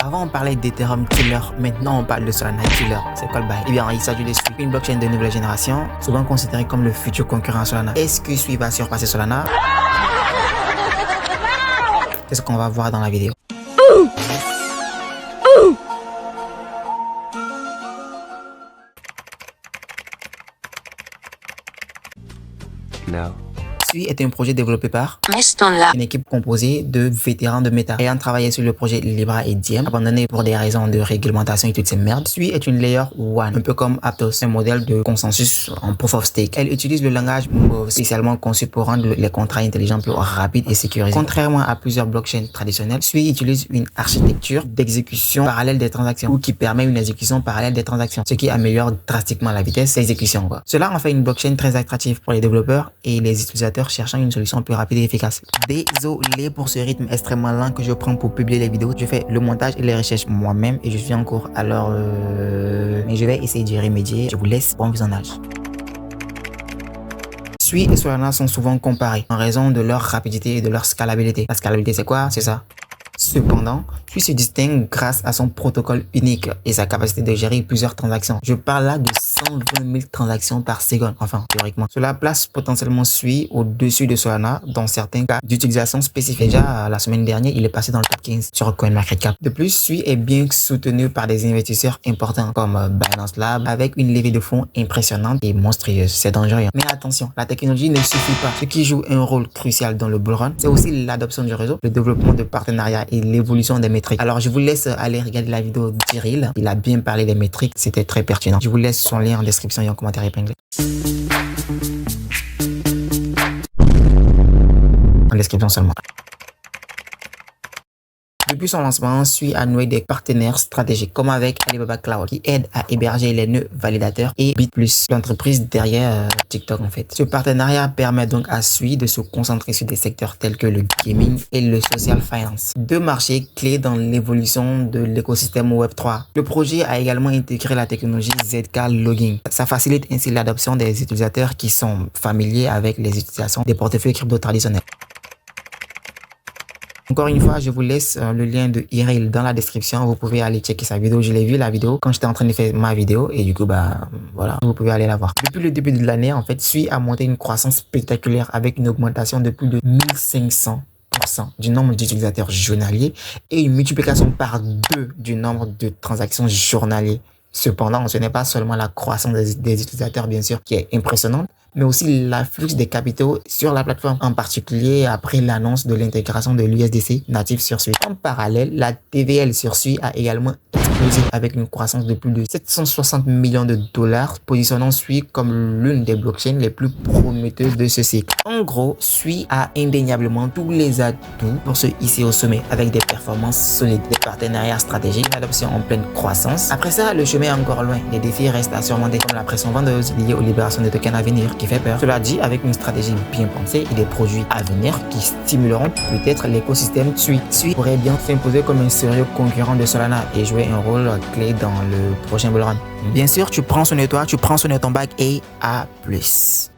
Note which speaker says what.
Speaker 1: Avant on parlait d'Ethereum Killer, maintenant on parle de Solana Killer. C'est quoi le bail? Eh bien, il s'agit de Sui, une blockchain de nouvelle génération, souvent considérée comme le futur concurrent à Solana. Est-ce que Sui va surpasser Solana? C'est ce qu'on va voir dans la vidéo.
Speaker 2: No.
Speaker 1: Sui est un projet développé par une équipe composée de vétérans de Meta ayant travaillé sur le projet Libra et Diem, abandonné pour des raisons de réglementation et toutes ces merdes. Sui est une layer 1, un peu comme Aptos, un modèle de consensus en proof of stake. Elle utilise le langage Move, spécialement conçu pour rendre les contrats intelligents plus rapides et sécurisés. Contrairement à plusieurs blockchains traditionnelles, Sui utilise une architecture d'exécution parallèle des transactions, ou qui permet une exécution parallèle des transactions, ce qui améliore drastiquement la vitesse d'exécution. Cela en fait une blockchain très attractive pour les développeurs et les utilisateurs cherchant une solution plus rapide et efficace. Désolé pour ce rythme extrêmement lent que je prends pour publier les vidéos. Je fais le montage et les recherches moi-même et je suis en cours, alors mais je vais essayer d'y remédier. Je vous laisse bon visionnage. Sui et Solana sont souvent comparés en raison de leur rapidité et de leur scalabilité. La scalabilité, c'est quoi? C'est ça. Cependant, Sui se distingue grâce à son protocole unique et sa capacité de gérer plusieurs transactions. Je parle là de 120 000 transactions par seconde, enfin théoriquement. Cela place potentiellement Sui au-dessus de Solana dans certains cas d'utilisation spécifique. Déjà, la semaine dernière, il est passé dans le top 15 sur CoinMarketCap. De plus, Sui est bien soutenu par des investisseurs importants comme Binance Lab avec une levée de fonds impressionnante et monstrueuse. C'est dangereux. Mais attention, la technologie ne suffit pas. Ce qui joue un rôle crucial dans le bull run, c'est aussi l'adoption du réseau, le développement de partenariats et l'évolution des métriques. Alors, je vous laisse aller regarder la vidéo d'Iril. Il a bien parlé des métriques. C'était très pertinent. Je vous laisse son lien en description et en commentaire épinglé. En description seulement. Depuis son lancement, Sui a noué des partenaires stratégiques comme avec Alibaba Cloud qui aide à héberger les nœuds validateurs et BitPlus, l'entreprise derrière TikTok en fait. Ce partenariat permet donc à Sui de se concentrer sur des secteurs tels que le gaming et le social finance, deux marchés clés dans l'évolution de l'écosystème Web3. Le projet a également intégré la technologie ZK Logging. Ça facilite ainsi l'adoption des utilisateurs qui sont familiers avec les utilisations des portefeuilles crypto traditionnels. Encore une fois, je vous laisse le lien de Iril dans la description. Vous pouvez aller checker sa vidéo. Je l'ai vu la vidéo quand j'étais en train de faire ma vidéo et du coup, voilà, vous pouvez aller la voir. Depuis le début de l'année, en fait, Sui a monté une croissance spectaculaire avec une augmentation de plus de 1500% du nombre d'utilisateurs journaliers et une multiplication par 2 du nombre de transactions journaliers. Cependant, ce n'est pas seulement la croissance des utilisateurs, bien sûr, qui est impressionnante, mais aussi l'afflux des capitaux sur la plateforme, en particulier après l'annonce de l'intégration de l'USDC natif sur Sui. En parallèle, la TVL sur Sui a également explosé avec une croissance de plus de 760 millions de dollars, positionnant Sui comme l'une des blockchains les plus prometteuses de ce cycle. En gros, Sui a indéniablement tous les atouts pour se hisser au sommet avec des performances solides, des partenariats stratégiques, une adoption en pleine croissance. Après ça, le chemin est encore loin. Les défis restent à surmonter comme la pression vendeuse liée aux libérations de tokens à venir qui fait peur. Cela dit, avec une stratégie bien pensée et des produits à venir qui stimuleront peut-être l'écosystème Sui. Sui pourrait bien s'imposer comme un sérieux concurrent de Solana et jouer un rôle clé dans le prochain bull run. Bien sûr, tu prends soin de toi, tu prends soin de ton bac et à plus.